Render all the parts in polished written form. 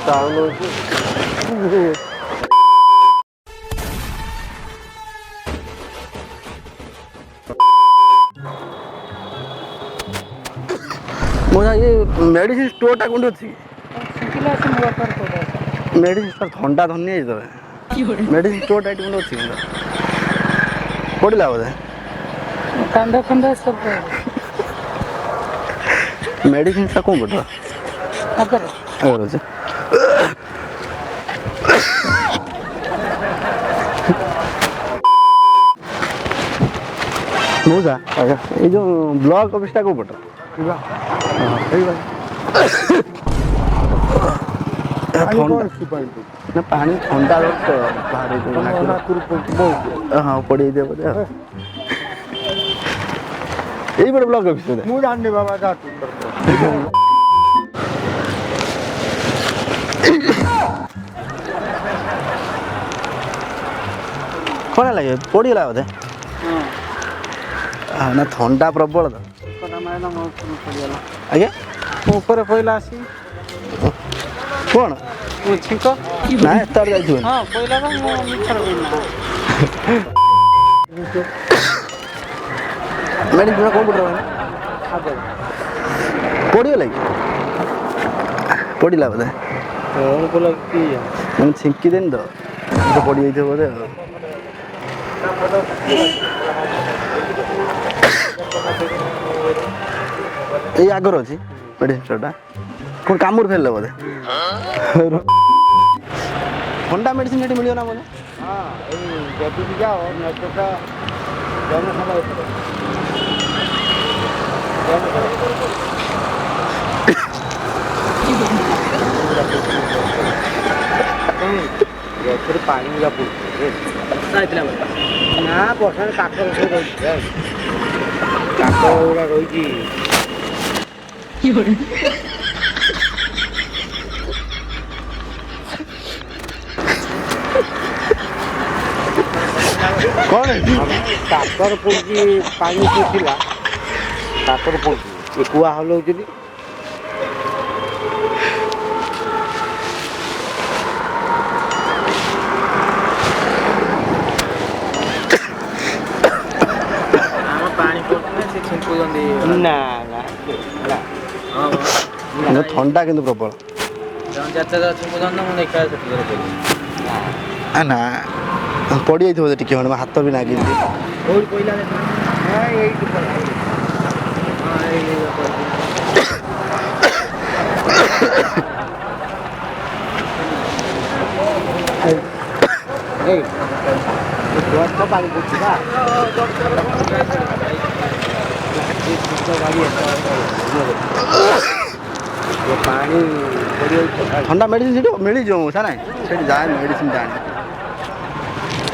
town मोजा ये medicine store टा कोंडी अछि मेडिसिन स्टोर ठंडा धन्य दबे मेडिसिन स्टोर टा कोंडी अछि पड़िला बोधे कांदा कांदा सब मेडिसिन सा कोन पड़ अगर अछि मोजा ए जो ब्लॉक ऑफिस टा को पड़ हां सही बात ना पानी ठंडा तो बाहर हाँ पड़ी दे बोले यही बड़े ब्लॉक ऑफिस है मुझे जानने बाबा जा कौन लगे पड़ी गला बोधे हाँ ना ठंडा प्रबल तो आज्ञा ऊपर पहला आसी कौन छिंका ना तर जाई हां पहला का मो मिठर बिना मेडिसिन कौन पड़ रहा आगे पड़ी गला पड़िला बोधे कौन बोला कि मैं छिंकी देन तो पड़ी जाई थे बोधे ये आगर अछि मेडिसिन स्टोर कौन कामूर फेल बोधे ठंडा मेडिसिन ये मिलियो ना बोले हां ए जब भी जाओ मैं तो का जन फिर पानी का ना बर्षा काक रही कौन है काकर पड़ी पानी पीला काकर पड़ी कुआ हल ना ना ना ठंडा किंतु प्रबल ना पड़ी जाई थे टिके खंड हाथ भी नागी पानी पूछा पानी ठंडा मेडिसिन मिल जाऊ सा ना जाए मेडिसिन जाने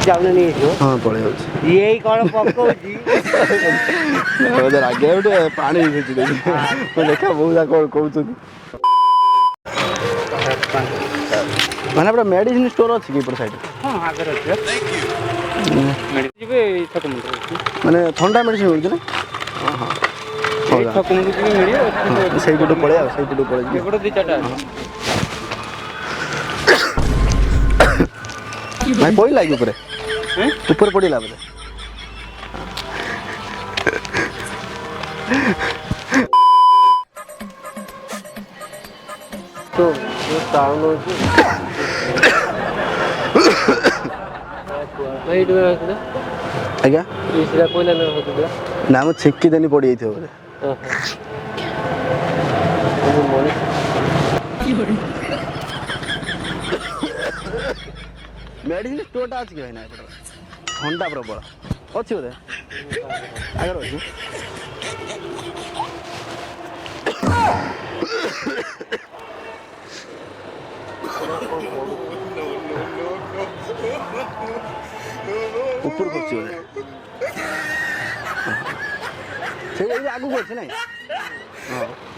जाऊन नहीं हाँ पड़े जाऊँ यही कौन पकौची आगे गोटे पानी देखा बहुत कौन कौन माने पूरा मेडिसिन स्टोर अच्छी कि साइड हाँ आगे माने ठंडा मेडिसिन मिलुଛି ना ସେଇ ପଟୁ ପଳେଇ ଆଉ ସେଇ ପଟୁ ପଳେଇ ଏପଟେ ଦି ଚାରଟା ଭାଇ ପଇଲା କି ଉପରେ ଉପରେ ପଡ଼ିଲା ବୋଧେ तो टाउन ଅଛି ଭାଇ ଡୁଆ ଅଛି ଆଜ୍ଞା ଇସରା କୋଇଲା ନା ହୋଉଥିଲା ନା ମୁଁ ଛିକି ଦେନି ପଡ଼ି ଯାଇଥିବ ବୋଧେ मेडिसिन स्टोर अच्छी कि ना ठंडा प्रबल अच्छी बोधे आगे अच्छी ऊपर करछि बोधे से आगु करछि नै हां